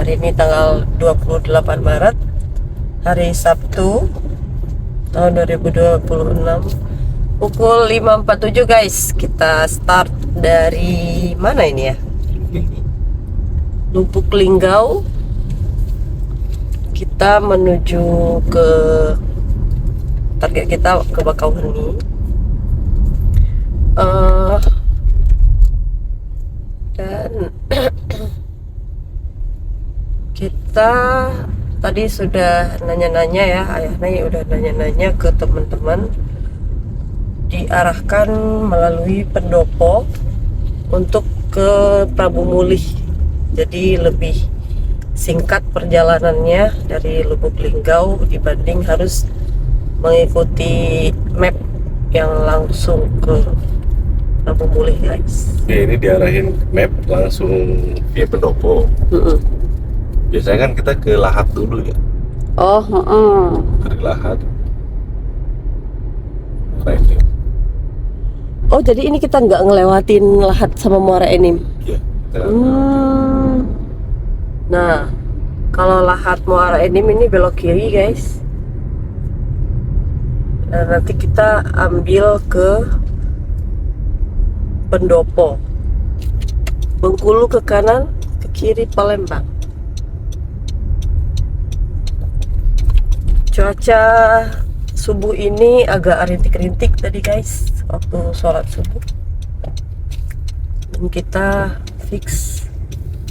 Hari ini tanggal 28 Maret, hari Sabtu tahun 2026, pukul 5.47 guys. Kita start dari mana ini ya? Lubuk Linggau. Kita menuju ke target kita, ke Bakauheni. Dan kita tadi sudah nanya-nanya ya, ayahnya udah nanya-nanya ke teman-teman, diarahkan melalui pendopo untuk ke Prabu Mulih. Jadi lebih singkat perjalanannya dari Lubuk Linggau dibanding harus mengikuti map yang langsung ke Prabu Mulih guys. Oke, ini diarahin map langsung via pendopo. Biasanya kan kita ke Lahat dulu ya. Oh, Dari Lahat. Tracking. Oh, jadi ini kita nggak ngelewatin Lahat sama Muara Enim. Iya. Kita Nah, kalau Lahat Muara Enim ini belok kiri guys. Dan nanti kita ambil ke pendopo. Bengkulu ke kanan, ke kiri Palembang. Cuaca subuh ini agak rintik-rintik tadi guys, waktu sholat subuh. Dan kita fix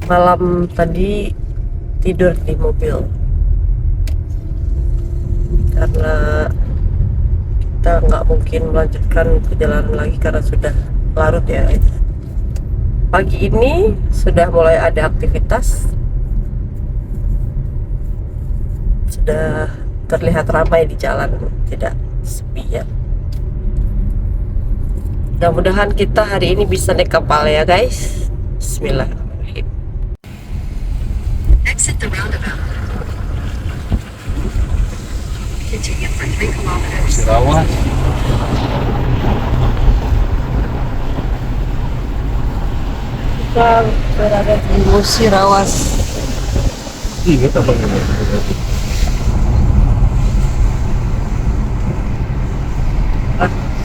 malam tadi tidur di mobil karena kita nggak mungkin melanjutkan perjalanan lagi karena sudah larut ya. Pagi ini sudah mulai ada aktivitas, sudah terlihat ramai di jalan, tidak sepi ya. Mudah-mudahan kita hari ini bisa naik kapal ya guys. Bismillahirrahmanirrahim. Exit the roundabout. Continue for 3 kilometers. Rawas. Kita berada di Musirawas. Ingat apa ini?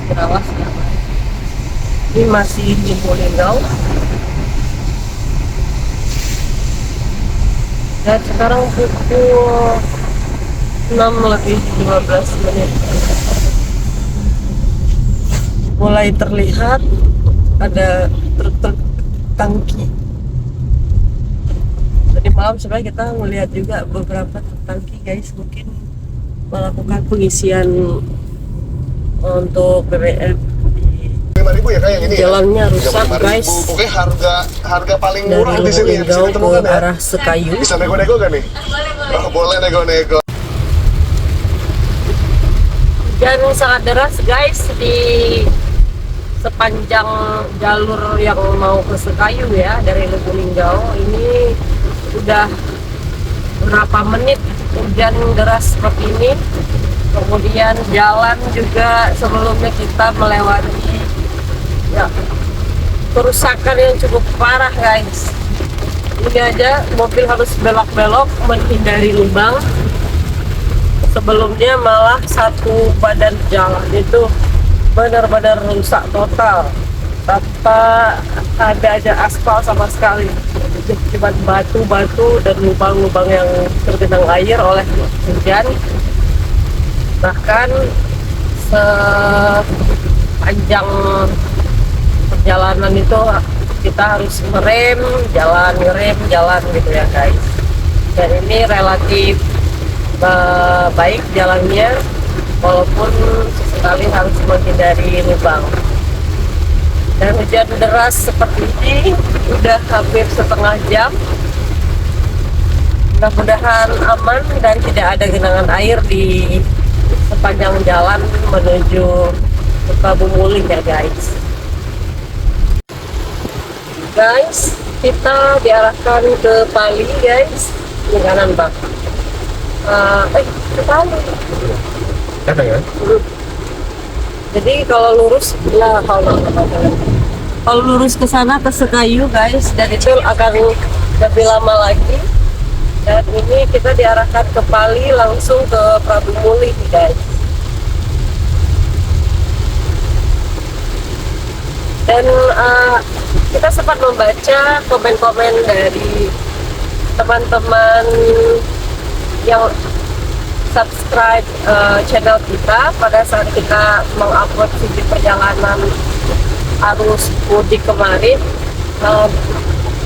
Musirawas ya. Ini masih di Linggau. Dan sekarang pukul 6:15. Mulai terlihat ada truk-truk tangki. Tadi malam sebenarnya kita melihat juga beberapa truk tangki guys, mungkin melakukan pengisian untuk BBM. 5.000 ya kayak ini. Jalannya rusak 5.000. guys. Pokoknya harga paling Dari murah di Lubuk sini ya. Di Linggau sini temukan ke ya. arah Sekayu. Bisa nego-nego kan nih? Oh, boleh nego-nego. Hujan sangat deras guys di sepanjang jalur yang mau ke Sekayu ya, dari Lubuk Linggau. Ini udah berapa menit hujan deras seperti ini. Kemudian jalan juga sebelumnya kita melewati ya kerusakan yang cukup parah guys. Ini aja mobil harus belok-belok menghindari lubang. Sebelumnya malah satu badan jalan itu benar-benar rusak total, tanpa ada aja aspal sama sekali. Cuma batu-batu dan lubang-lubang yang tergenang air oleh hujan. Bahkan sepanjang perjalanan itu kita harus ngerem jalan gitu ya guys. Dan ini relatif baik jalannya, walaupun sesekali harus menghindari lubang. Dan hujan deras seperti ini udah hampir setengah jam. Mudah-mudahan aman dan tidak ada genangan air di sepanjang jalan menuju ke Prabu Mulih ya guys. Guys, kita diarahkan ke Pali guys. Ini kanan bang. Ke Pali. Ada kan? Jadi kalau lurus, kalau lurus ke sana ke Sekayu guys, dan itu akan lebih lama lagi. Dan ini kita diarahkan ke Pali langsung ke Prabu Muli nih guys. Dan kita sempat membaca komen-komen dari teman-teman yang subscribe channel kita pada saat kita mengupload video perjalanan arus mudik kemarin.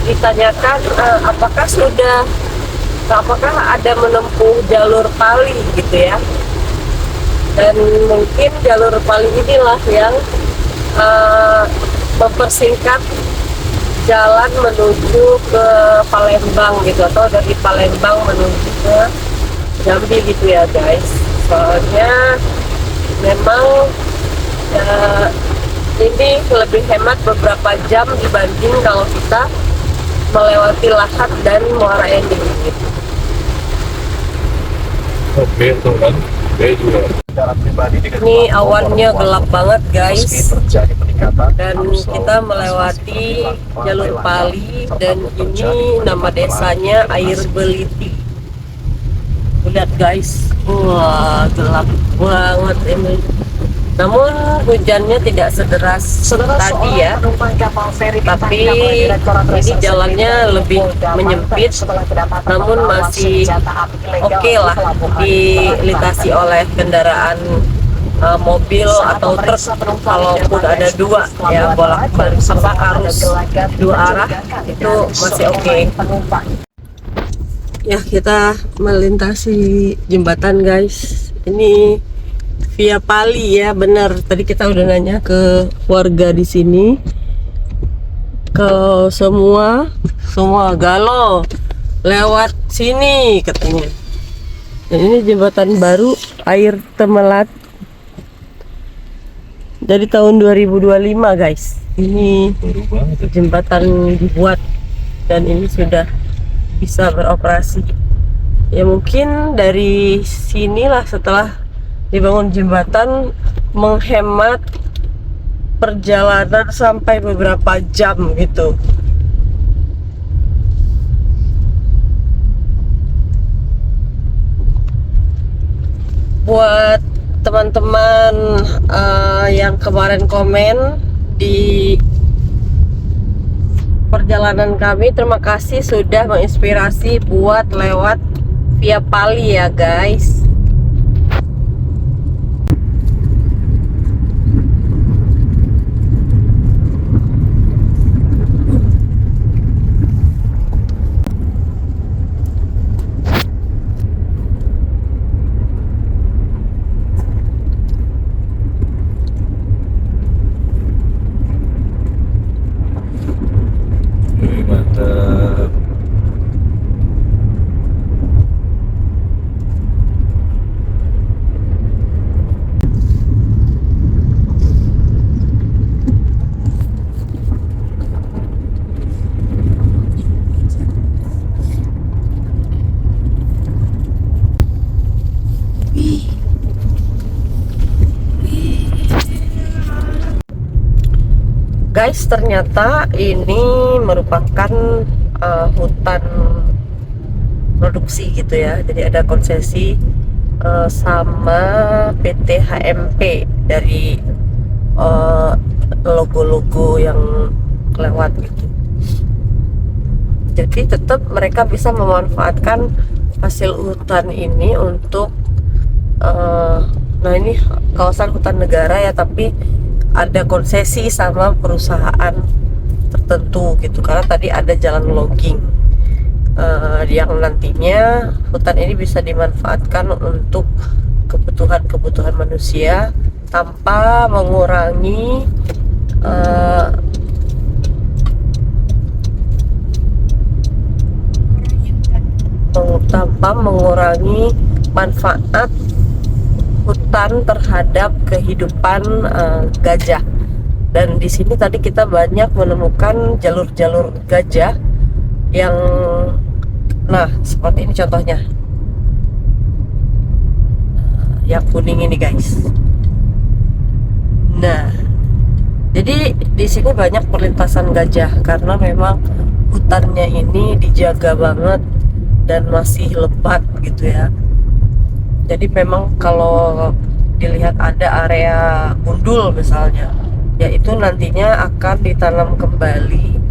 Ditanyakan apakah ada menempuh jalur Pali gitu ya, dan mungkin jalur Pali inilah yang mempersingkat jalan menuju ke Palembang gitu, atau dari Palembang menuju ke Jambi gitu ya guys. Soalnya memang ini lebih hemat beberapa jam dibanding kalau kita melewati Lahat dan Muara Enim gitu. Oke, teman. Saya juga. Kendaraan pribadi dengan Ini plat nomor awannya warna gelap banget meski guys, terjadi peningkatan dan arus kita lalu lintas melewati masih jalur terbilang Pali, serta dan belum ini terjadi nama peningkatan desanya arus Air lintas. Beliti. Lihat guys, wah gelap banget ini. Namun hujannya tidak sederas tadi ya, tapi ini jalannya lebih menyempit, namun masih oke lah dilintasi oleh kendaraan mobil atau truk kalaupun ada dua ya, bolak-balik arus dua arah itu masih oke. Ya, kita melintasi jembatan guys. Ini via Pali ya, benar. Tadi kita udah nanya ke warga di sini. Ke semua Galo lewat sini katanya. Dan ini jembatan baru Air Temelat dari tahun 2025 guys. Ini Baru banget ya. jembatan dibuat dan ini sudah bisa beroperasi. Ya mungkin dari sinilah setelah dibangun jembatan menghemat perjalanan sampai beberapa jam gitu. Buat teman-teman yang kemarin komen di perjalanan kami, terima kasih sudah menginspirasi buat lewat via Pali ya guys. Mantap. Guys, ternyata ini merupakan hutan produksi gitu ya. Jadi ada konsesi sama PT HMP dari logo-logo yang kelewat gitu. Jadi tetap mereka bisa memanfaatkan hasil hutan ini untuk nah ini kawasan hutan negara ya, tapi ada konsesi sama perusahaan tertentu gitu, karena tadi ada jalan logging yang nantinya hutan ini bisa dimanfaatkan untuk kebutuhan manusia tanpa mengurangi manfaat hutan terhadap kehidupan gajah. Dan di sini tadi kita banyak menemukan jalur-jalur gajah yang, nah seperti ini contohnya, yang kuning ini guys. Nah, jadi di sini banyak perlintasan gajah karena memang hutannya ini dijaga banget dan masih lebat gitu ya. Jadi memang kalau dilihat ada area gundul misalnya, yaitu nantinya akan ditanam kembali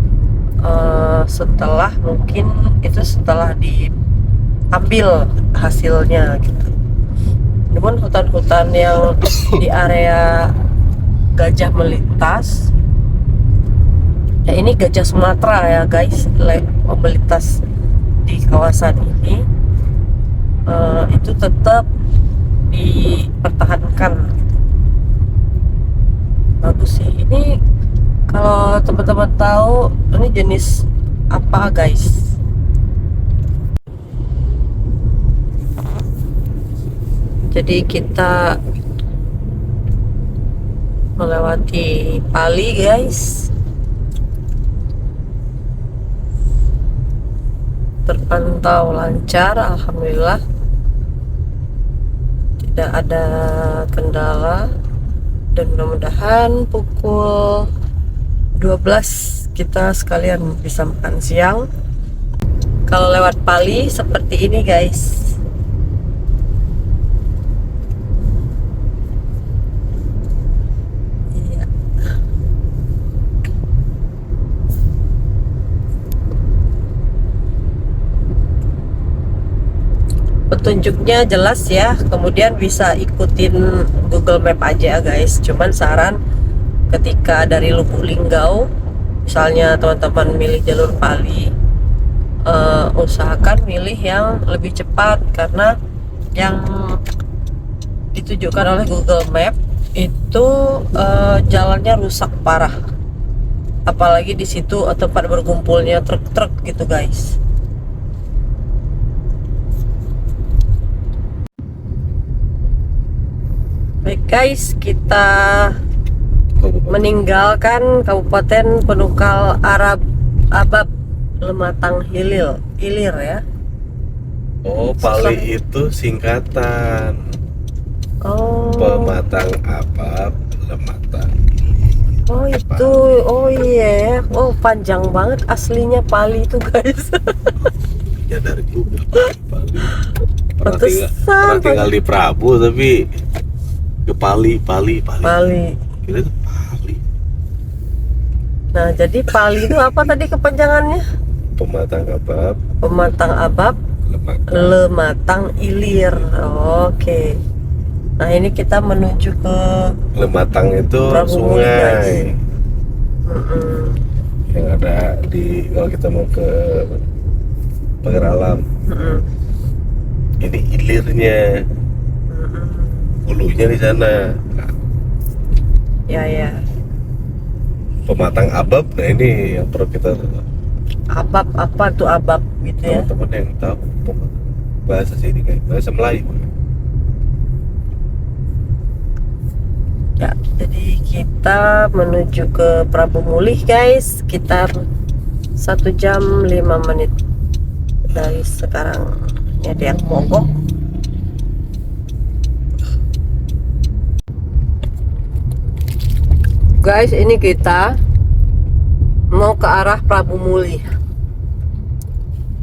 setelah mungkin itu setelah diambil hasilnya gitu. Namun hutan-hutan yang di area gajah melintas, ya ini gajah Sumatera ya guys, melintas di kawasan ini, itu tetap dipertahankan. Bagus sih ini. Kalau teman-teman tahu ini jenis apa guys? Jadi kita melewati Pali guys, terpantau lancar, alhamdulillah tidak ada kendala, dan mudah-mudahan pukul 12 kita sekalian bisa makan siang. Kalau lewat Pali seperti ini guys. Iya. Petunjuknya jelas ya, kemudian bisa ikutin Google Map aja guys. Cuman saran ketika dari Lubuk Linggau misalnya teman-teman milih jalur Pali, usahakan milih yang lebih cepat, karena yang ditujukan oleh Google Map itu jalannya rusak parah, apalagi di situ tempat berkumpulnya truk-truk gitu guys. Baik guys, kita meninggalkan Kabupaten Penukal Abab Lematang Ilir ya. Oh, Pali itu singkatan. Oh. Pematang Abab Lematang. Oh itu, oh iya, oh panjang banget aslinya Pali itu guys. Ya dari Google Pali. Pantesan, Pernah tinggal di Prabu tapi ke Pali. Pali. Kira itu Pali. Nah jadi Pali itu apa tadi kepanjangannya? Pematang Abab Pematang Abab Lematang Ilir. Oke. Nah ini kita menuju ke Lematang itu Prabu Muli, sungai guys. yang ada di, kalau kita mau ke Pagar Alam. Ini ilirnya, hulunya di sana. Ya. Pematang Abab, nah ini yang perlu kita Abab apa tuh Abab gitu ya? teman-teman yang tahu bahasa sini kayak bahasa Melayu. Ya, jadi kita menuju ke Prabu Muli guys, sekitar 1 jam 5 menit dari sekarang. Ini ada yang mogok. Guys, ini kita mau ke arah Prabu Muli.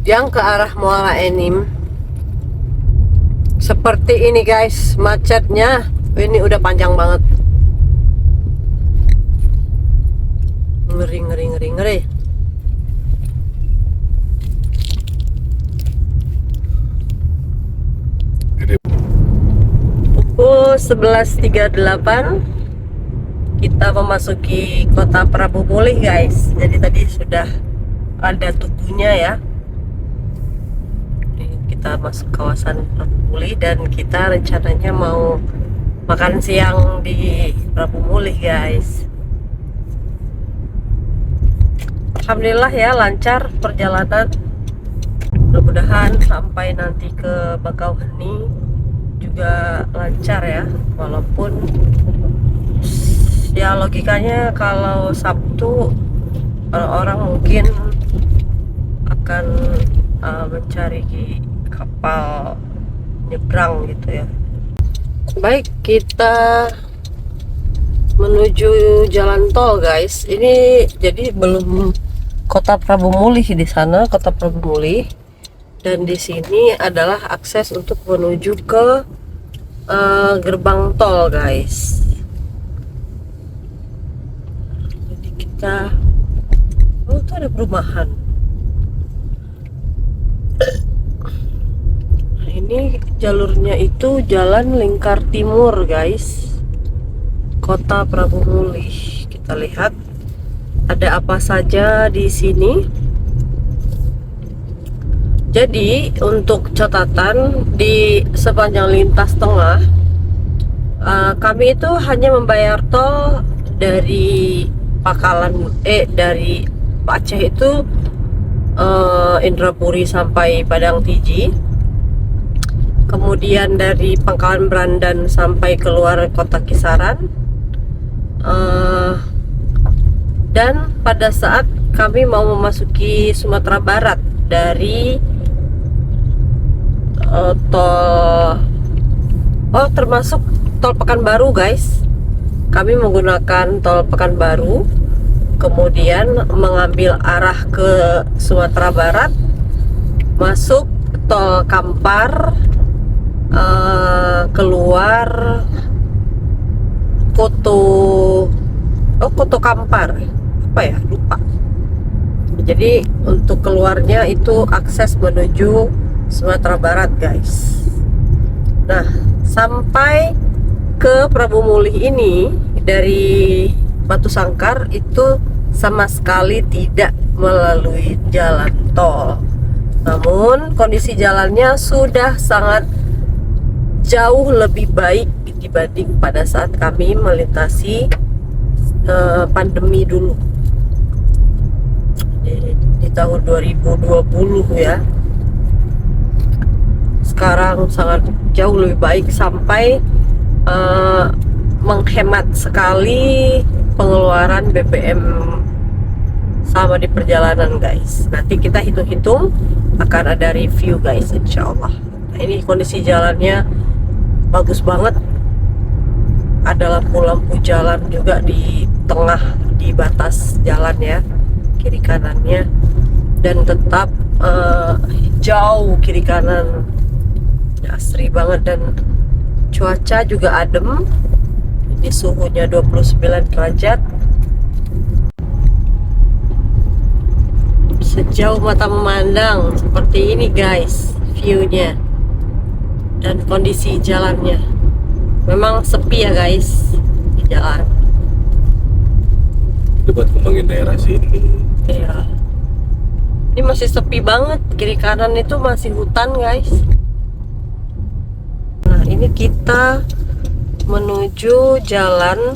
Yang ke arah Muara Enim. Seperti ini guys, macetnya ini udah panjang banget. Ngeri. Pukul 11.38 kita memasuki kota Prabu Muli guys. Jadi tadi sudah ada tugunya ya. Kita masuk kawasan Prabu Muli dan kita rencananya mau makan siang di Prabu Muli guys. Alhamdulillah ya, lancar perjalanan. Mudah-mudahan sampai nanti ke Bakauheni juga lancar ya, walaupun ya logikanya kalau Sabtu orang-orang mungkin akan mencari kapal nyebrang gitu ya. Baik, kita menuju jalan tol guys. Ini jadi belum Kota Prabu Muli di sana, Kota Prabu Muli. Dan di sini adalah akses untuk menuju ke gerbang tol, guys. Jadi kita, oh itu ada perumahan. Nah, ini jalurnya itu Jalan Lingkar Timur, guys. Kota Prabu Mulih. Kita lihat ada apa saja di sini. Jadi untuk catatan di sepanjang lintas tengah, kami itu hanya membayar tol dari Pakalan, dari Aceh itu Indrapuri sampai Padang Tiji. Kemudian dari Pangkalan Brandan sampai keluar kota Kisaran. Dan pada saat kami mau memasuki Sumatera Barat dari termasuk tol Pekanbaru, guys. Kami menggunakan tol Pekanbaru, kemudian mengambil arah ke Sumatera Barat, masuk tol Kampar, keluar Koto Kampar, apa ya, lupa. Jadi untuk keluarnya itu akses menuju Sumatera Barat, guys. Nah, sampai ke Prabu Mulih ini dari Batu Sangkar itu sama sekali tidak melalui jalan tol. Namun kondisi jalannya sudah sangat jauh lebih baik dibanding pada saat kami melintasi pandemi dulu di tahun 2020 ya. Sekarang sangat jauh lebih baik, sampai menghemat sekali pengeluaran BBM sama di perjalanan, guys. Nanti kita hitung-hitung, akan ada review, guys, insya Allah. Nah, ini kondisi jalannya bagus banget. Ada lampu-lampu jalan juga di tengah, di batas jalan ya, kiri kanannya, dan tetap jauh kiri kanan, asri banget. Dan cuaca juga adem, ini suhunya 29 derajat. Sejauh mata memandang seperti ini, guys, viewnya dan kondisi jalannya. Memang sepi ya, guys, di jalan. Itu buat kembangin daerah sini. Iya. Ini masih sepi banget, kiri kanan itu masih hutan, guys. Nah, ini kita menuju jalan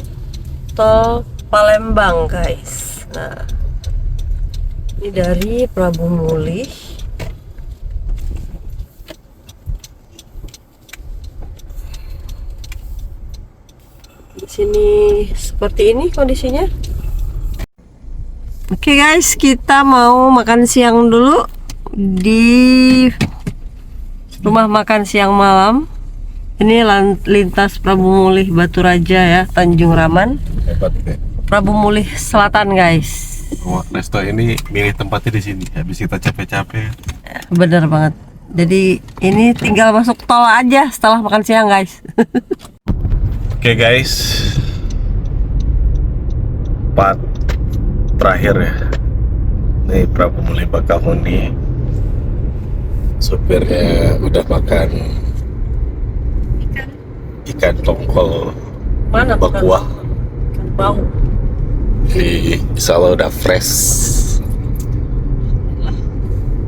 tol Palembang, guys. Nah, ini dari Prabu Mulih. Di sini seperti ini kondisinya. Oke, guys, kita mau makan siang dulu di rumah makan siang malam. Ini lintas Prabu Mulih Batu Raja ya, Tanjung Raman. Hebat deh. Prabu Mulih Selatan, guys. Wah, resto ini milih tempatnya di sini. Habis kita capek-capek. Bener banget. Jadi ini tinggal masuk tol aja setelah makan siang, guys. Oke, guys. Part terakhir ya. Nih Prabu Mulih Bakahuni. Supirnya udah makan ikan tongkol Mana bakuah. Ikan bau. Jadi insya Allah udah fresh.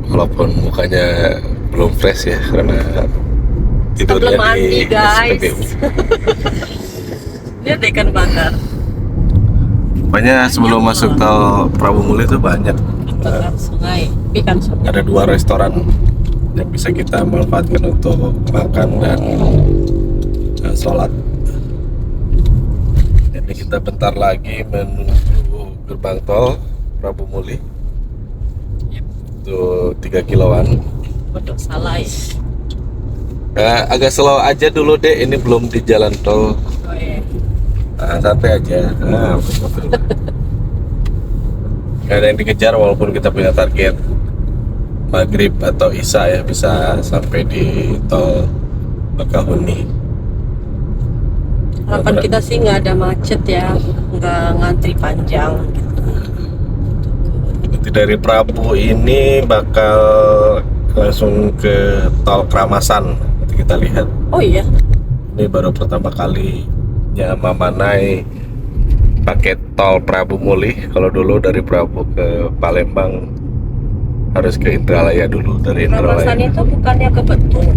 Walaupun mukanya belum fresh ya, karena tidurnya Belum mandi, di guys. SPBU. Lihat ikan bakar. Pokoknya sebelum masuk tol Prabu Mulih itu banyak. Bakar sungai, ikan sungai. Ada 2 restoran yang bisa kita manfaatkan untuk makan dan sholat. Jadi kita bentar lagi menuju gerbang tol Prabu Mulih. Itu 3 kiloan. Pondok Salai. Agak slow aja dulu deh, ini belum di jalan tol. Oh iya. Nah, santai aja. Nah, gak ada yang dikejar walaupun kita punya target maghrib atau isya ya bisa sampai di tol Bakahuni. Harapan kita sih nggak ada macet ya, nggak ngantri panjang gitu. Nanti dari Prabu ini bakal langsung ke tol Kramasan. Nanti kita lihat. Oh iya, Ini baru pertama kalinya Mama naik pakai tol Prabu Mulih. Kalau dulu dari Prabu ke Palembang harus ke Indralaya dulu, dari Kramasan Indralaya. itu bukannya ke Betung.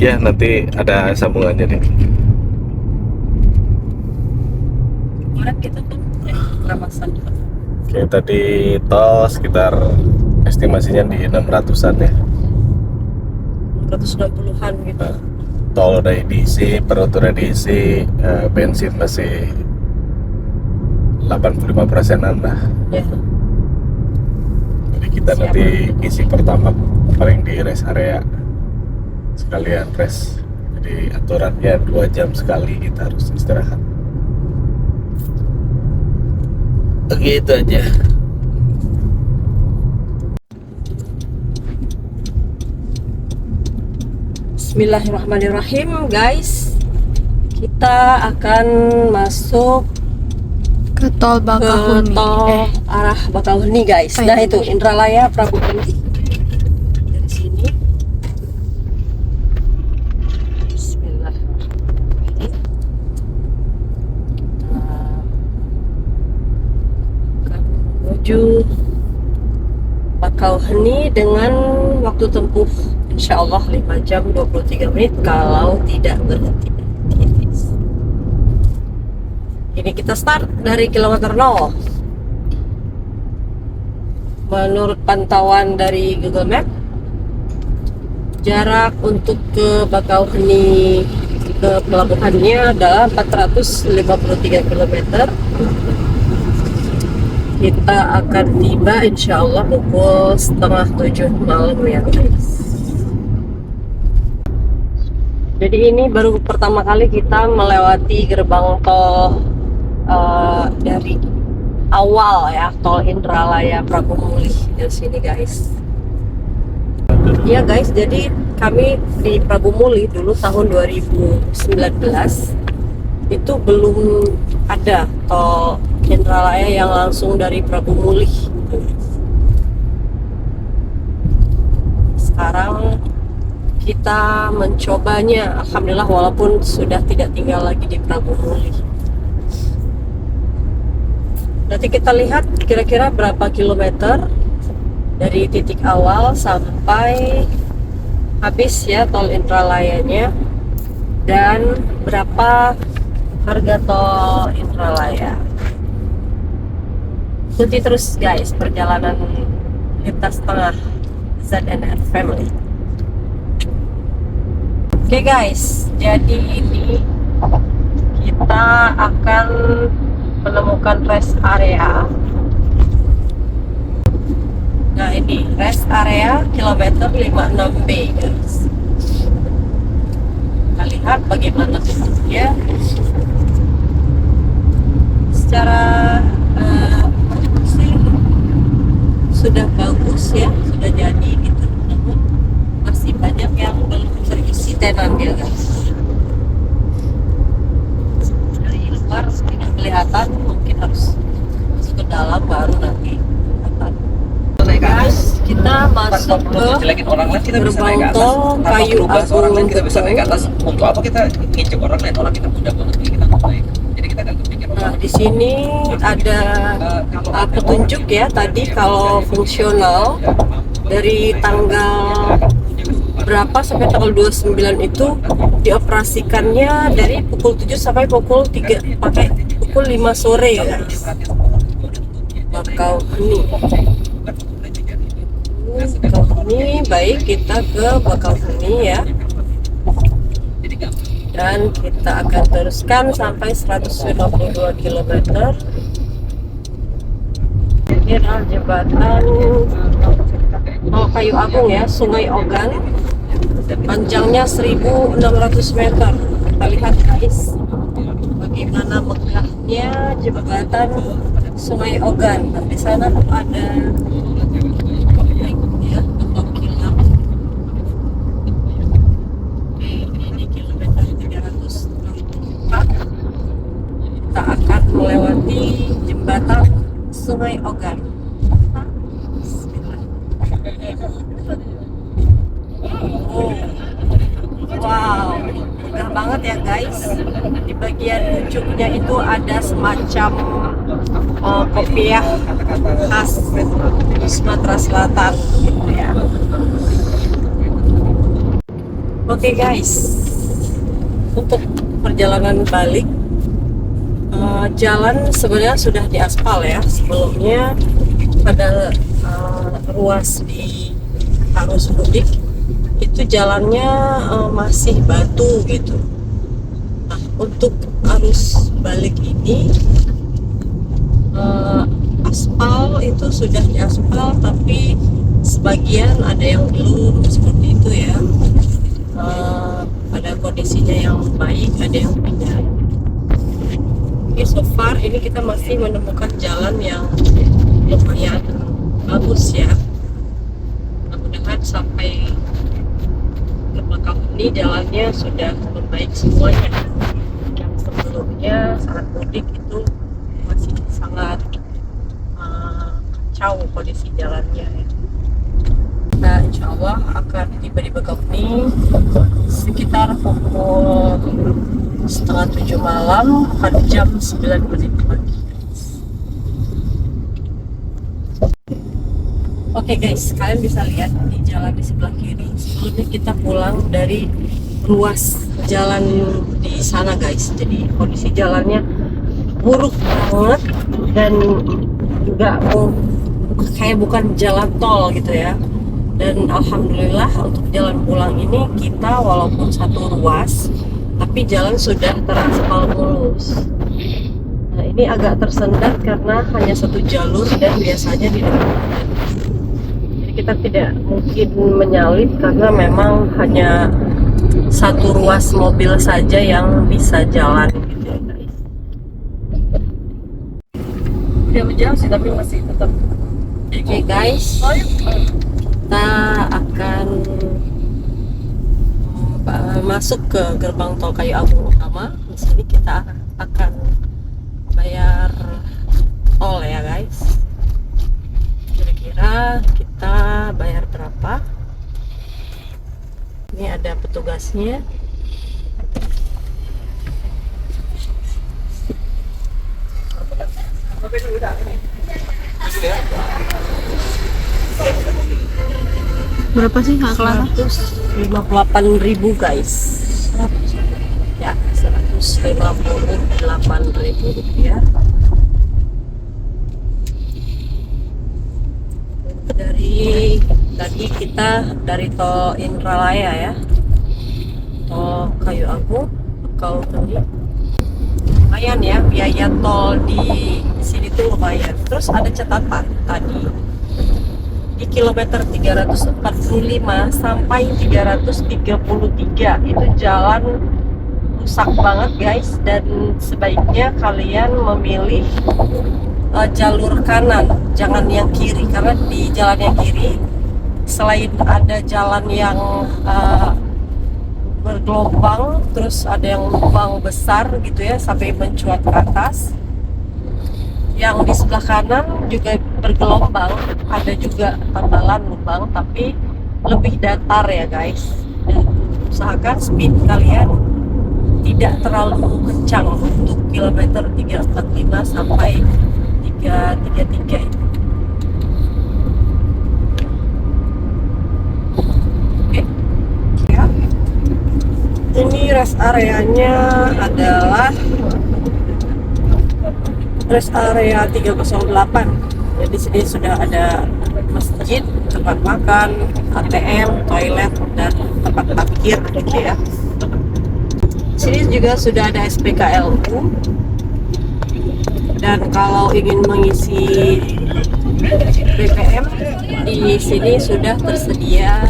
Ya nanti ada sambungannya deh. Kemarin kita tuh Kramasan. Oke, tadi tol sekitar estimasinya di 600-an ya. 160-an gitu. Tol udah diisi, perut udah diisi, bensin masih 85%-an lah. Ya. Jadi kita Siap. nanti isi pertama paling di rest area sekalian rest. Jadi aturannya 2 jam sekali kita harus istirahat. Begitu aja. Bismillahirrahmanirrahim, guys. Kita akan masuk Ke tol ke Bakahuni. tol arah Bakahuni, guys. Oh, Nah, iya. itu Indralaya Prabu Mulih. Dari sini. Bismillahirrahmanirrahim. Kita akan menuju Bakauheni dengan waktu tempuh insya Allah 5 jam 23 menit kalau tidak berhenti. Ini kita start dari kilometer 0. Menurut pantauan dari Google Map, jarak untuk ke Bakauheni ke pelabuhannya adalah 453 km. Kita akan tiba insya Allah pukul 6:30 malam ya guys. Jadi ini baru pertama kali kita melewati gerbang tol dari awal ya, tol Indralaya Prabu Mulih dari sini guys. Ya guys, jadi kami di Prabu Mulih dulu tahun 2019 itu belum ada tol Indralaya yang langsung dari Prabu Mulih. Sekarang kita mencobanya, alhamdulillah, walaupun sudah tidak tinggal lagi di Prabu Mulih. Nanti kita lihat kira-kira berapa kilometer dari titik awal sampai habis ya tol Indralayanya, dan berapa harga tol Indralaya. Ikuti terus guys perjalanan lintas tengah ZNR Family. Oke guys, jadi ini kita akan menemukan rest area. Nah ini rest area kilometer 56B guys. Kita lihat bagaimana bentuknya. Secara sih sudah bagus ya, sudah jadi gitu. Namun masih banyak yang belum terisi tenannya guys. Dari luar tidak kelihatan, mungkin harus masuk ke dalam baru nanti kelihatan. Guys, kita masuk ke orang lain, kita bisa naik ke gerbang atas. tol Tanpa Kayu perlu bahas orang lain, kita bisa naik ke Agung. atas. Untuk apa kita nginjek orang lain? Orang kita mudah banget, jadi kita mau naik. Jadi kita nggak kepikir Nah, orang. di sini ada petunjuk ya tadi kalau fungsional dari tanggal berapa sampai tanggal 29 itu dioperasikannya dari pukul 7 sampai pukul 3 pakai pukul 5 sore guys. Bakauheni. Bakauheni, baik, kita ke Bakauheni ya. Dan kita akan teruskan sampai 152 km. Ini adalah jembatan Tol Kayu Agung ya, Sungai Ogan. Panjangnya 1.600 meter. Kita lihat guys, bagaimana megahnya jembatan Sungai Ogan. Nah, di sana tuh ada ya. banget ya guys. Di bagian ujungnya itu ada semacam kopiah khas Sumatera Selatan gitu ya. Oke guys, untuk perjalanan balik, jalan sebenarnya sudah diaspal ya. Sebelumnya pada ruas di arus mudik itu jalannya masih batu gitu. Nah, untuk arus balik ini aspal itu sudah diaspal, tapi sebagian ada yang belum seperti itu ya. Pada kondisinya yang baik, ada yang tidak. Oke, so far ini kita masih menemukan jalan yang lumayan bagus ya. Mudah-mudahan sampai ke belakang ini jalannya sudah membaik semuanya. Yang sebelumnya saat mudik itu masih sangat kacau kondisi jalannya ya. Nah, insya Allah akan tiba di Bekauheni sekitar pukul 6:30 malam pada jam 9 menit pagi. Oke guys, kalian bisa lihat di jalan di sebelah kiri. Sebelumnya kita pulang dari ruas jalan di sana guys. Jadi kondisi jalannya buruk banget dan juga kayak bukan jalan tol gitu ya. Dan alhamdulillah untuk jalan pulang ini kita walaupun satu ruas, tapi jalan sudah teraspal mulus. Nah, ini agak tersendat karena hanya satu jalur dan biasanya di depan. Jadi kita tidak mungkin menyalip karena memang hanya satu ruas mobil saja yang bisa jalan gitu ya guys. Dia menjauh sih tapi masih tetap. Oke guys, kita akan masuk ke gerbang tol Kayu Agung utama. Di sini kita akan bayar tol ya guys. Kira-kira kita bayar berapa? Ini ada petugasnya. Berapa sih nggak kelihatan? 158.000 guys. Ya, 158.000 rupiah. Dari tadi kita dari tol Indralaya ya, tol Kayu Agung, Bekauheni. Lumayan ya, biaya tol di sini tuh lumayan. Terus ada catatan tadi di kilometer 345 sampai 333 itu jalan rusak banget guys, dan sebaiknya kalian memilih jalur kanan, jangan yang kiri, karena di jalan yang kiri selain ada jalan yang bergelombang, terus ada yang lubang besar gitu ya sampai mencuat ke atas. Yang di sebelah kanan juga bergelombang, ada juga tambalan lubang tapi lebih datar ya guys. Dan usahakan speed kalian tidak terlalu kencang untuk kilometer 345 sampai 333 itu. Oke. Ya. Ini rest areanya adalah rest area 308. Jadi sini sudah ada masjid, tempat makan, ATM, toilet, dan tempat parkir gitu ya. Sini juga sudah ada SPKLU. Dan kalau ingin mengisi BBM, di sini sudah tersedia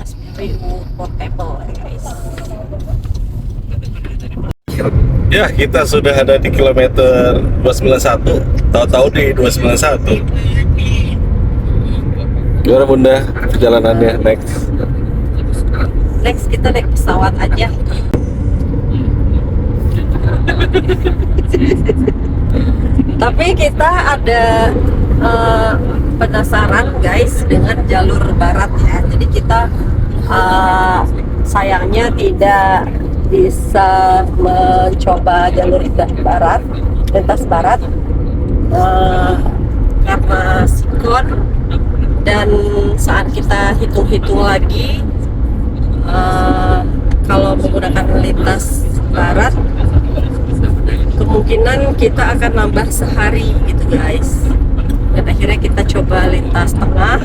SPBU portable ya guys. Ya, kita sudah ada di kilometer 291. Tahu-tahu di 291. Gimana Bunda perjalanannya next? Next kita naik pesawat aja. Tapi kita ada penasaran guys dengan jalur barat ya. Jadi kita sayangnya tidak bisa mencoba jalur lintas barat karena siklon. Dan saat kita hitung-hitung lagi, kalau menggunakan lintas barat kemungkinan kita akan nambah sehari gitu guys. Dan akhirnya kita coba lintas tengah,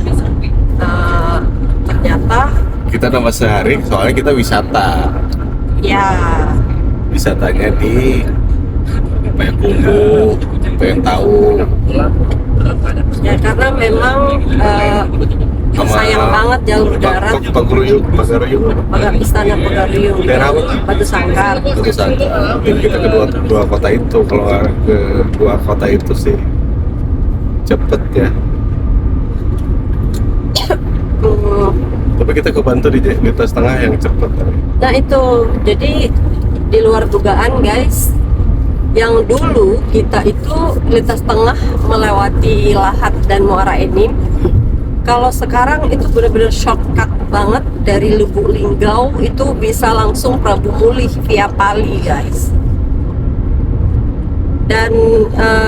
ternyata Kita nambah sehari soalnya kita wisata. ya Wisatanya di Payakumbuh, Tahu. ya karena memang sayang banget jalur darat Pagaruyung. Istana Pagaruyung, Daerah apa? Batu Sangkar. Terus mungkin kita ke dua kota itu. Kalau ke dua kota itu sih cepet ya. Tapi kita kebantu di lintas tengah yang cepet. Nah itu, jadi di luar dugaan guys, yang dulu kita itu lintas tengah melewati Lahat dan Muara Enim. Kalau sekarang itu benar-benar shortcut banget, dari Lubuk Linggau itu bisa langsung Prabu Mulih via Pali guys. Dan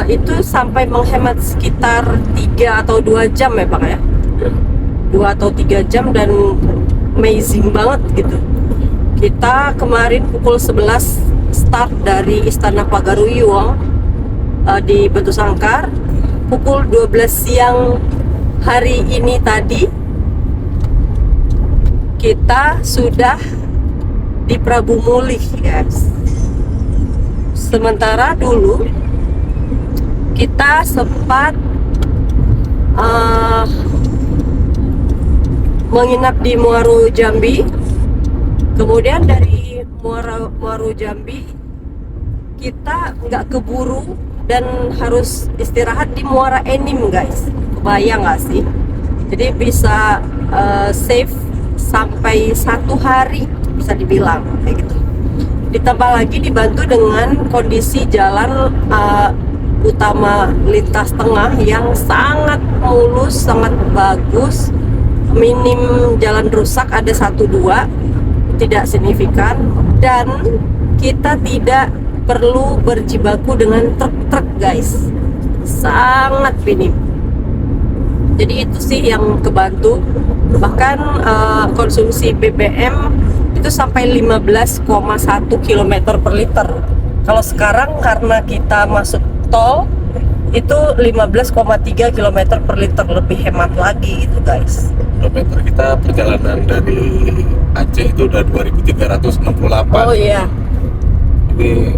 itu sampai menghemat sekitar 3 atau 2 jam ya Bang ya. 2 atau 3 jam dan amazing banget gitu. Kita kemarin pukul 11 start dari Istana Pagaruyung di Batu Sangkar. Pukul 12 siang hari ini tadi kita sudah di Prabu Mulih guys. Sementara dulu kita sempat menginap di Muaro Jambi. Kemudian dari Muaro Jambi kita nggak keburu dan harus istirahat di Muara Enim guys. Kebayang nggak sih? Jadi bisa save sampai 1 hari bisa dibilang kayak gitu. Ditambah lagi dibantu dengan kondisi jalan utama lintas tengah yang sangat mulus, sangat bagus. Minim jalan rusak ada 1-2, tidak signifikan, dan kita tidak perlu berjibaku dengan truk-truk guys, sangat minim. Jadi itu sih yang kebantu. Bahkan konsumsi BBM itu sampai 15,1 km per liter. Kalau sekarang karena kita masuk tol itu 15,3 km per liter, lebih hemat lagi gitu guys. Kilometer kita perjalanan dari Aceh itu udah 2368. Oh iya. Ini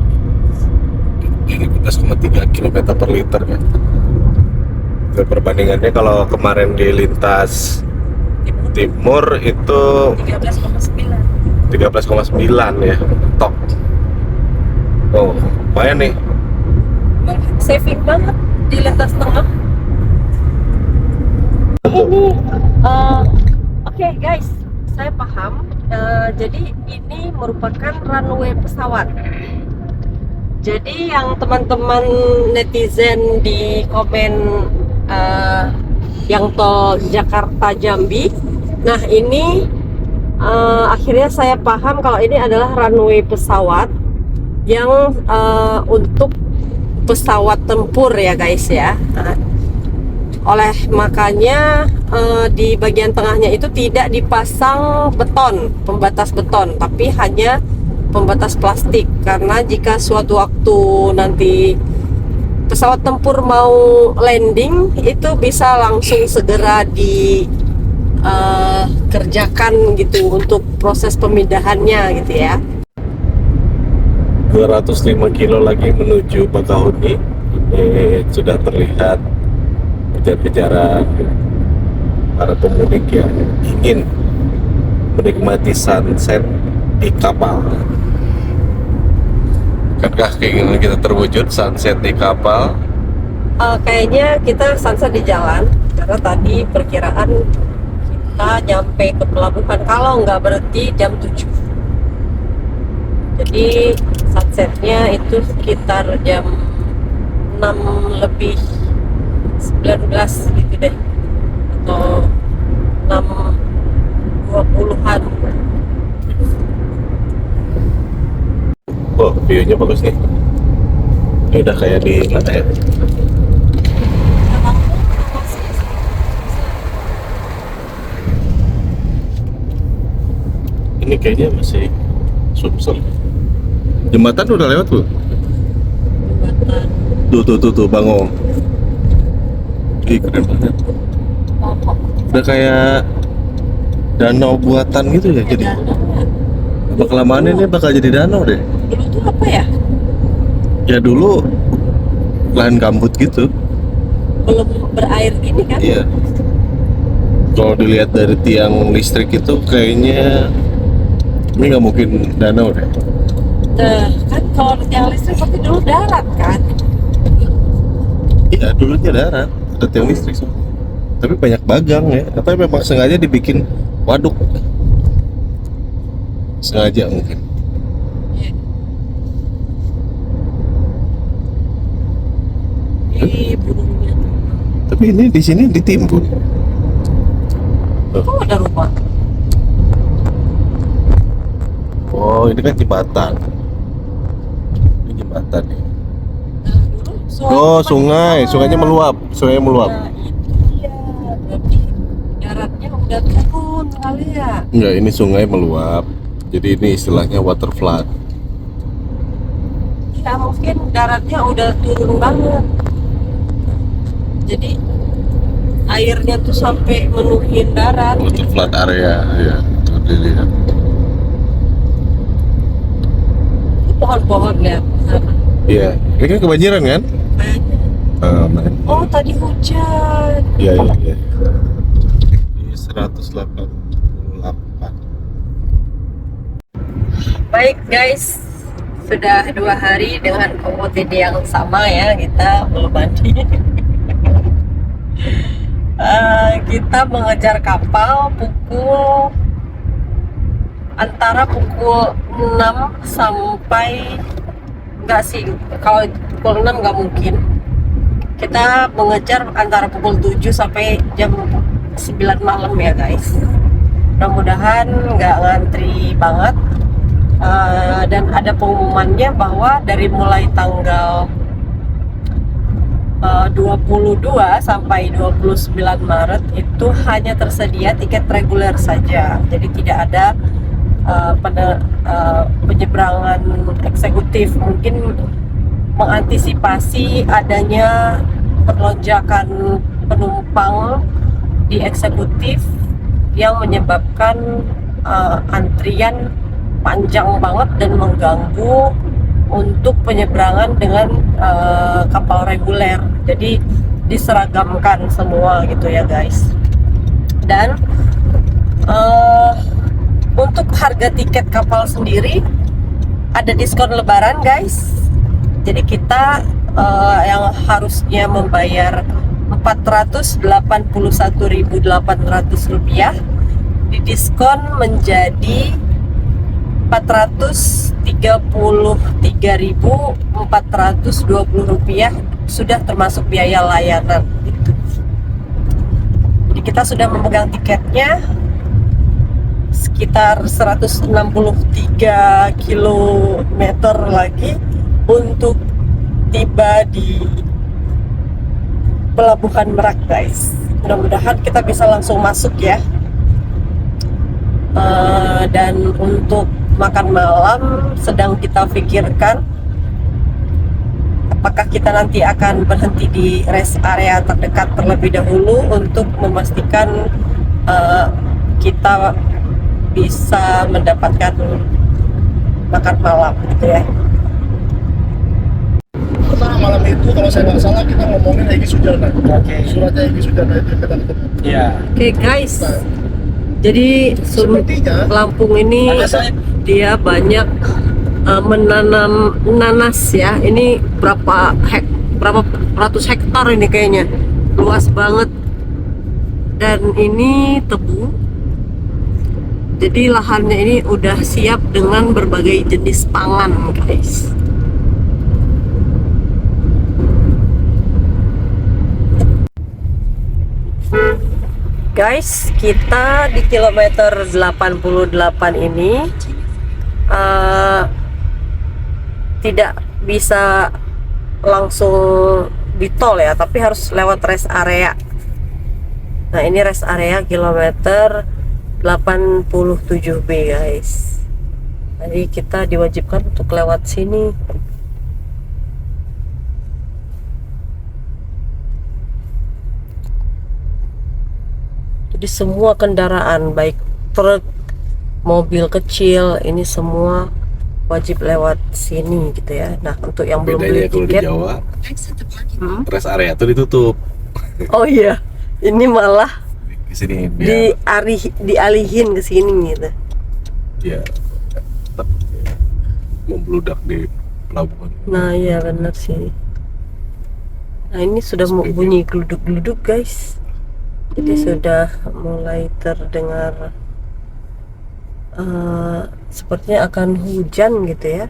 15,3 km per liter kan. Perbandingannya kalau kemarin di lintas timur itu 13,9 ya, tok. Oh, lumayan nih. Saving banget di lintas tengah. Ini oke guys, saya paham. Jadi ini merupakan runway pesawat. Jadi yang teman-teman netizen di komen yang tol Jakarta Jambi, nah ini akhirnya saya paham kalau ini adalah runway pesawat yang untuk pesawat tempur ya guys ya. Nah, oleh makanya di bagian tengahnya itu tidak dipasang beton, pembatas beton, tapi hanya pembatas plastik, karena jika suatu waktu nanti pesawat tempur mau landing itu bisa langsung segera dikerjakan gitu untuk proses pemindahannya gitu ya. 205 kilo lagi menuju Bakahuni. Ini sudah terlihat kejar-kejaran para pemudik yang ingin menikmati sunset di kapal. Akankah keinginan kita terwujud sunset di kapal? Kayaknya kita sunset di jalan, karena tadi perkiraan kita nyampe ke pelabuhan kalau nggak berhenti jam 7. Jadi sunsetnya itu sekitar jam 6 lebih 19 gitu deh, atau 6.20-an view-nya bagus nih. Ini udah kayak di mana ya? Ini kayaknya masih Sumsel. Jembatan udah lewat tuh. Tuh Bangong. Ih, keren banget. Udah kayak danau buatan gitu ya jadi. Lama kelamaan ini bakal jadi danau deh. Dulu tuh apa ya? Ya dulu lahan gambut gitu. Belum berair gini kan? Iya. Kalau dilihat dari tiang listrik itu kayaknya ini nggak mungkin danau deh. Nah, kan kalau tiang listrik tapi dulu darat kan? Iya, dulunya darat, ada tiang listrik soalnya. Tapi banyak bagang ya. Apa memang sengaja dibikin waduk? Sengaja mungkin. Di burungnya. Tapi ini di sini ditimbun. Kok ada rumah? Oh, ini kan jembatan. Ini jembatan nih. Oh, sungai. Sungainya meluap. Sungainya meluap. Nah, itu dia. Berarti daratnya udah turun kali ya. Enggak, ini sungai meluap. Jadi ini istilahnya water flood. Ya mungkin daratnya udah turun banget. Jadi airnya tuh sampai menuhin darat. Water flood area ya. Tuh dilihat. Pohon-pohon lihat. Iya, ini kan kebanjiran kan? Banyak. Oh tadi hujan. Iya. Ini 188. Baik guys, sudah 2 hari dengan OOTD yang sama ya, kita belum mandi. Kita mengejar kapal antara pukul 6 sampai enggak sih, kalau pukul 6 nggak mungkin. Kita mengejar antara pukul 7 sampai jam 9 malam ya guys. Mudah-mudahan nggak ngantri banget. Dan ada pengumumannya bahwa dari mulai tanggal 22 sampai 29 Maret itu hanya tersedia tiket reguler saja. Jadi tidak ada penyeberangan eksekutif. Mungkin mengantisipasi adanya perlonjakan penumpang di eksekutif yang menyebabkan antrian panjang banget dan mengganggu untuk penyeberangan dengan kapal reguler. Jadi diseragamkan semua gitu ya guys. Dan untuk harga tiket kapal sendiri ada diskon lebaran guys. Jadi kita yang harusnya membayar Rp481.800 didiskon menjadi Rp433.420 sudah termasuk biaya layanan gitu. Jadi kita sudah memegang tiketnya sekitar 163 km lagi untuk tiba di Pelabuhan Merak guys. Mudah-mudahan kita bisa langsung masuk ya. Dan untuk makan malam sedang kita pikirkan apakah kita nanti akan berhenti di rest area terdekat terlebih dahulu untuk memastikan kita bisa mendapatkan makan malam gitu ya. Karena malam itu kalau saya nggak salah kita ngomongin Egy Sujana. Oke. Suratnya Egy Sujana itu kita ketemu. Iya. Oke guys, jadi Sepertinya Lampung ini Ada saya. dia banyak menanam nanas ya. Ini berapa ratus hektar ini kayaknya, luas banget. Dan ini tebu. Jadi lahannya ini udah siap dengan berbagai jenis pangan guys. Guys, kita di kilometer 88 ini tidak bisa langsung di tol ya, tapi harus lewat rest area. Nah ini rest area kilometer 87B guys. Jadi kita diwajibkan untuk lewat sini. Jadi semua kendaraan baik truk, mobil kecil, ini semua wajib lewat sini gitu ya. Nah untuk yang belum beli Bedanya kalau di tiket, Jawa, Exit the parking lot. rest area tuh ditutup. oh iya, ini malah Di sini biar dialihin ke sini gitu. ya tetap membludak di pelabuhan. Nah iya benar sih. Nah ini sudah mau bunyi geluduk-geluduk guys. Jadi sudah mulai terdengar sepertinya akan hujan gitu ya.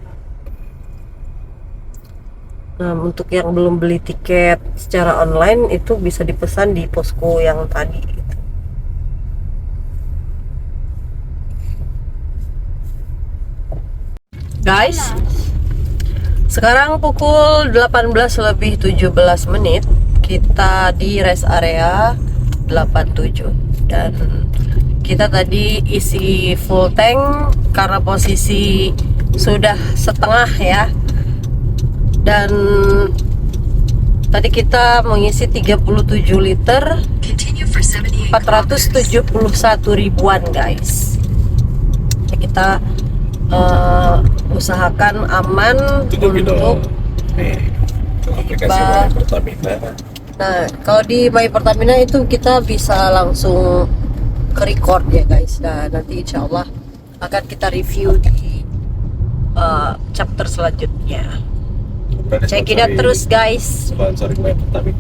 Nah untuk yang belum beli tiket secara online itu bisa dipesan di posko yang tadi gitu. Guys, sekarang pukul 18:17 kita di rest area 87 dan kita tadi isi full tank karena posisi sudah setengah ya, dan tadi kita mengisi 37 liter Continue for 78 kilometers. 471 ribuan guys. Ya, kita usahakan aman Itu untuk nih aplikasi Bah. My Pertamina. Nah, kalau di My Pertamina itu kita bisa langsung ke record ya guys. Nah, nanti insya Allah akan kita review di chapter selanjutnya. Check it out terus guys. Sponsoring My Pertamina.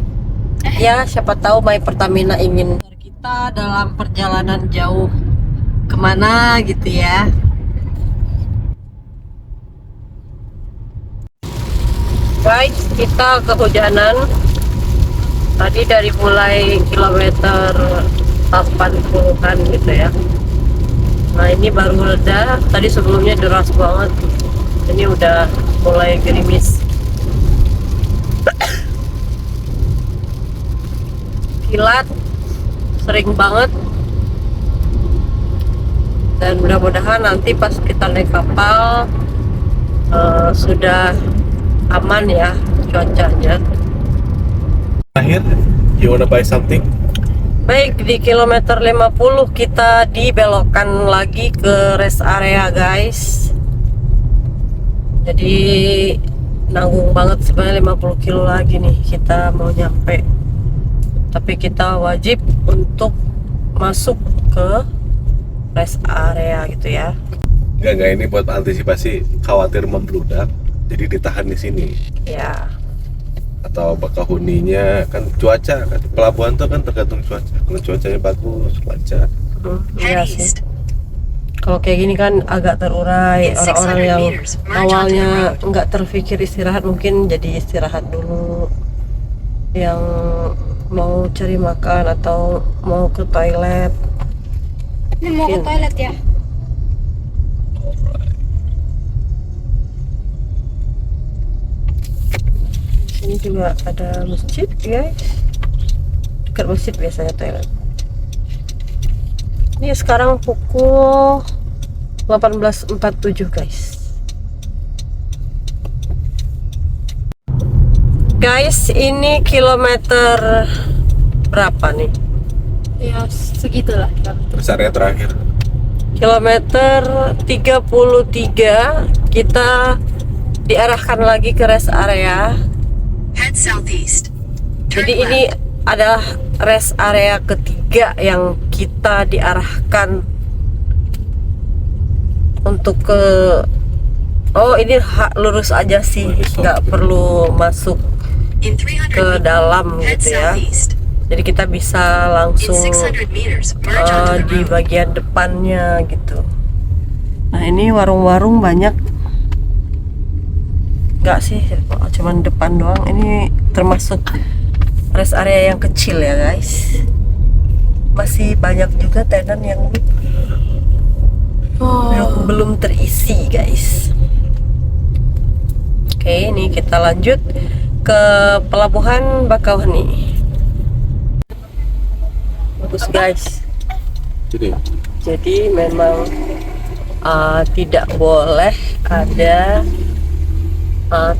Ya, siapa tahu My Pertamina ingin kita dalam perjalanan jauh kemana gitu ya. Guys, kita kehujanan. Tadi dari mulai kilometer 80-an gitu ya. Nah ini baru reda. Tadi sebelumnya deras banget. Ini udah mulai gerimis. Kilat sering banget. Dan mudah-mudahan nanti pas kita naik kapal sudah aman ya cuacanya. Terakhir, you wanna buy something? Baik, di kilometer 50 kita dibelokkan lagi ke rest area guys. Jadi nanggung banget sebenarnya 50 kilo lagi nih kita mau nyampe. Tapi kita wajib untuk masuk ke rest area gitu ya. Enggak, ini buat antisipasi khawatir membludak, jadi ditahan di sini. Ya. Atau Bakahuninya kan cuaca kan, pelabuhan tuh kan tergantung cuaca. Kalau cuacanya bagus, lancar. Iya Head sih. east. Kalau kayak gini kan agak terurai. In Orang-orang 600 yang meters, merge onto awalnya the road. nggak terpikir istirahat mungkin jadi istirahat dulu. Yang mau cari makan atau mau ke toilet. Ini mau ke Mungkin. toilet ya? Di sini juga ada masjid guys. Dekat masjid biasanya toilet. Ini sekarang pukul 18.47 guys. Guys, ini kilometer berapa nih? Ya segitulah. Terus area terakhir. Kilometer 33 kita diarahkan lagi ke rest area. Head southeast. Turn Jadi left. ini adalah rest area ketiga yang kita diarahkan untuk ke. Oh ini lurus aja sih, Lurus, nggak oke. perlu masuk In 300 ke meters, dalam head gitu ya. southeast. Jadi kita bisa In langsung 600 meters, merge onto the di road. bagian depannya gitu. Nah ini warung-warung banyak. Enggak sih, cuman depan doang. Ini termasuk rest area yang kecil ya guys. Masih banyak juga tenan yang belum terisi guys. Oke, ini kita lanjut ke Pelabuhan Bakauheni. Bagus guys. Jadi memang tidak boleh ada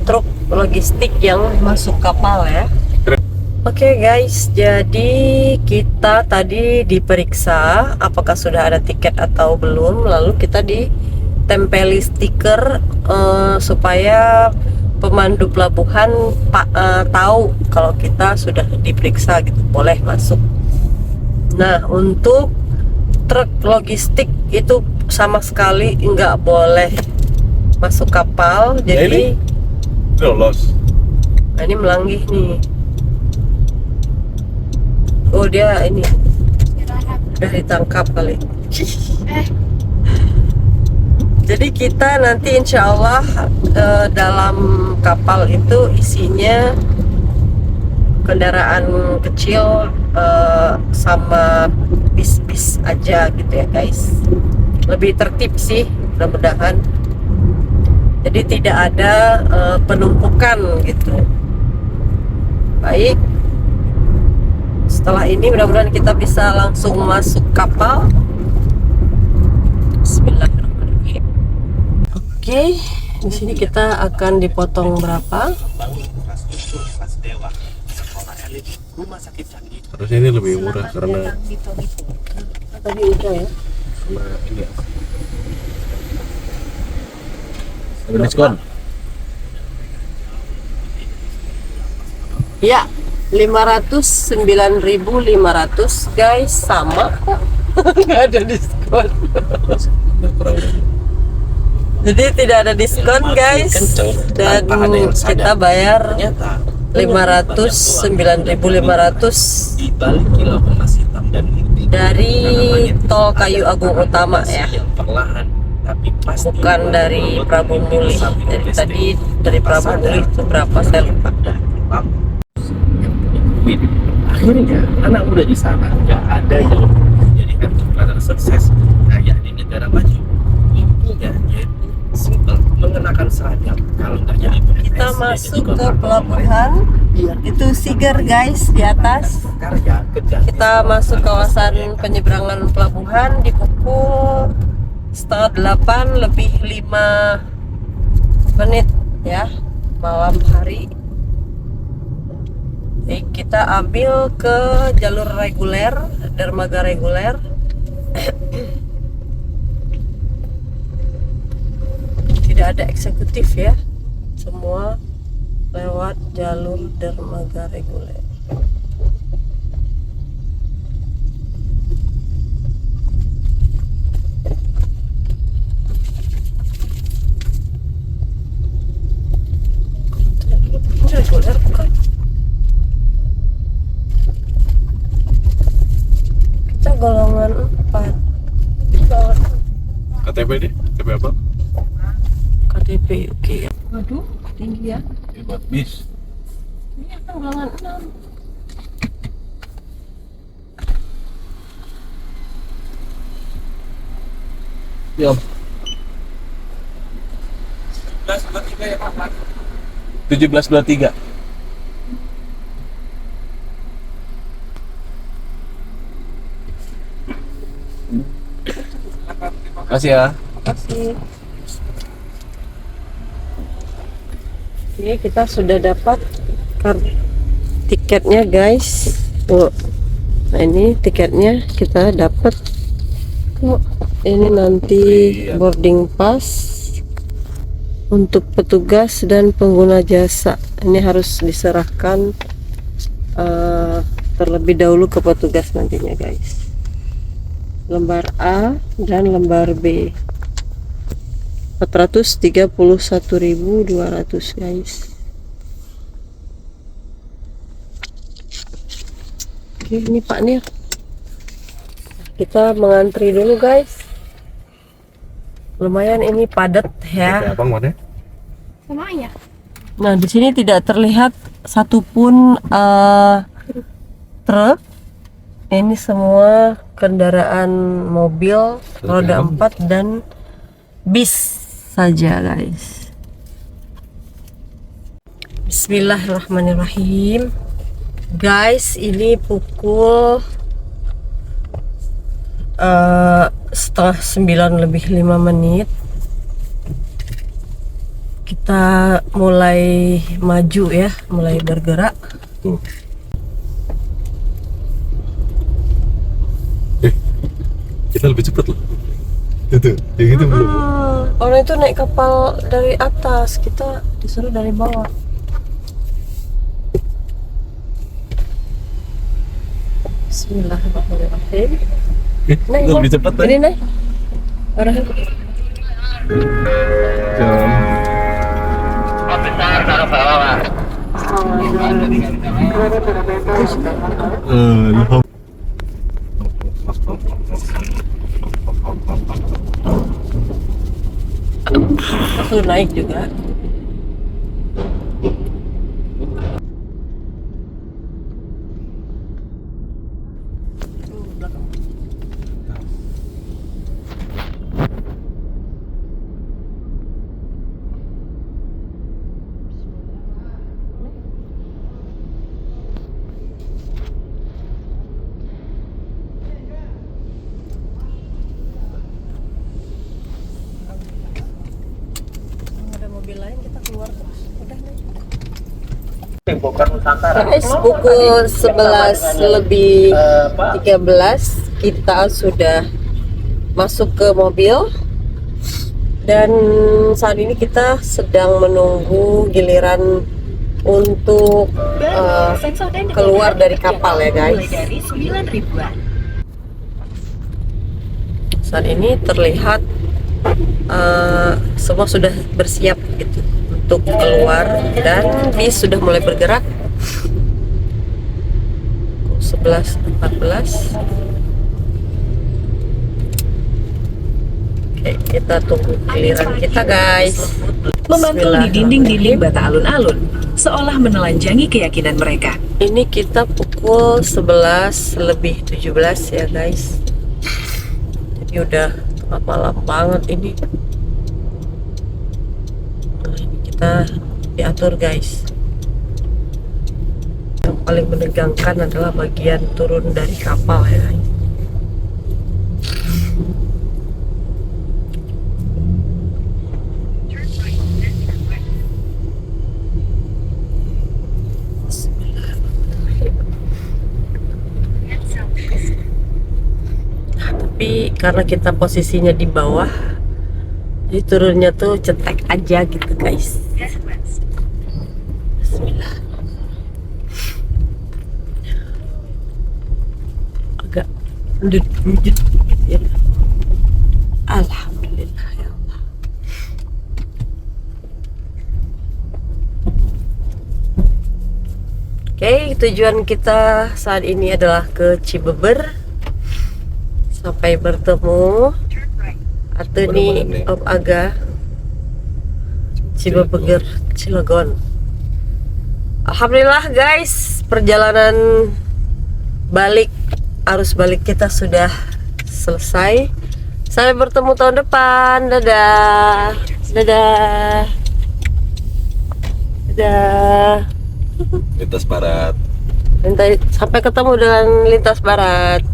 truk logistik yang masuk kapal ya. Oke guys, jadi kita tadi diperiksa apakah sudah ada tiket atau belum, lalu kita ditempeli stiker supaya pemandu pelabuhan tahu kalau kita sudah diperiksa gitu, boleh masuk. Nah, untuk truk logistik itu sama sekali nggak boleh masuk kapal. Jadi lolos. Nah, ini melanggih nih. Oh, dia ini udah ditangkap kali. Jadi kita nanti insya Allah dalam kapal itu isinya kendaraan kecil sama bis-bis aja gitu ya guys. Lebih tertib sih mudah-mudahan. Jadi tidak ada penumpukan gitu. Baik. Setelah ini mudah-mudahan kita bisa langsung masuk kapal. Bismillahirrahmanirrahim. Oke, di sini kita akan dipotong berapa? Harusnya ini lebih murah karena Tadi udah ya. sama ini ada diskon. Ya, 509.500 guys, sama kok. Nggak ada diskon. Jadi tidak ada diskon guys, dan kita bayar 509.500 di balik kilauan nasi hitam dan putih dari tol Kayu Agung Utama ya, perlahan tapi pasti bukan dari Prabu Muli. Dari tadi dari Prabu Muli itu berapa saya lupa. Akhirnya anak muda di sana nggak ada yang menjadikan keberadaan sukses kayak di negara maju. Intinya yaitu simple, mengenakan seragam. Kalau nggak jadi PNS, Kita ya masuk jadi ke pelabuhan. Itu Siger guys di atas. karya kerja. Kita masuk kawasan penyeberangan pelabuhan di pukul 7:30 lebih 5 menit ya, malam hari. Jadi kita ambil ke jalur reguler, dermaga reguler. Tidak ada eksekutif ya, semua lewat jalur dermaga reguler. Reguler bukan? Kita golongan 4. KTP deh, KTP apa? KTP oke ya. Waduh, tinggi ya. Ini buat bis. Ini kan golongan 6. Ya. 1723. Makasih ya. Kasih. Oke, kita sudah dapat tiketnya guys. Tuh. Nah, ini tiketnya kita dapat. Tuh. Ini nanti boarding pass untuk petugas dan pengguna jasa. Ini harus diserahkan terlebih dahulu ke petugas nantinya guys. Lembar A dan lembar B. 431.200 guys. Oke, ini Pak Nir. Kita mengantri dulu guys. Lumayan ini padat ya. Abang mana? Sama ya. Nah, di sini tidak terlihat satupun truk. Ini semua kendaraan mobil roda 4 dan bis saja guys. Bismillahirrahmanirrahim. Guys, ini pukul setengah 9 lebih 5 menit. Kita mulai maju ya, mulai bergerak. Kita lebih cepat loh. Itu, yang itu belum. Orang itu naik kapal dari atas, kita disuruh dari bawah. Bismillahirrahmanirrahim. Naik, Lebih cepat tadi. ini naik. Orang aku naik juga. Ada mobil lain, kita keluar terus. Udah naik. Guys, pukul 11 lebih 13 kita sudah masuk ke mobil dan saat ini kita sedang menunggu giliran untuk keluar dari kapal ya guys. Saat ini terlihat semua sudah bersiap gitu untuk keluar dan bis sudah mulai bergerak. 11.14. Oke, kita tunggu giliran kita guys. Memantul di dinding-dinding bata alun-alun, seolah menelanjangi keyakinan mereka. Ini kita pukul 11 lebih 17 ya guys. Jadi udah tengah malam banget ini. Nah, ini kita diatur guys. Yang paling menegangkan adalah bagian turun dari kapal ya guys. Tapi karena kita posisinya di bawah, jadi turunnya tuh cetek aja gitu guys. Bismillah. Agak mundut ya. Alhamdulillah ya Allah. Oke, tujuan kita saat ini adalah ke Cibeber. Sampai bertemu Artuni Om Aga Cibeber Cilegon. Alhamdulillah guys, perjalanan balik, arus balik kita sudah selesai. Sampai bertemu tahun depan. Dadah. Dadah. Dadah. Lintas barat. Sampai ketemu dengan lintas barat.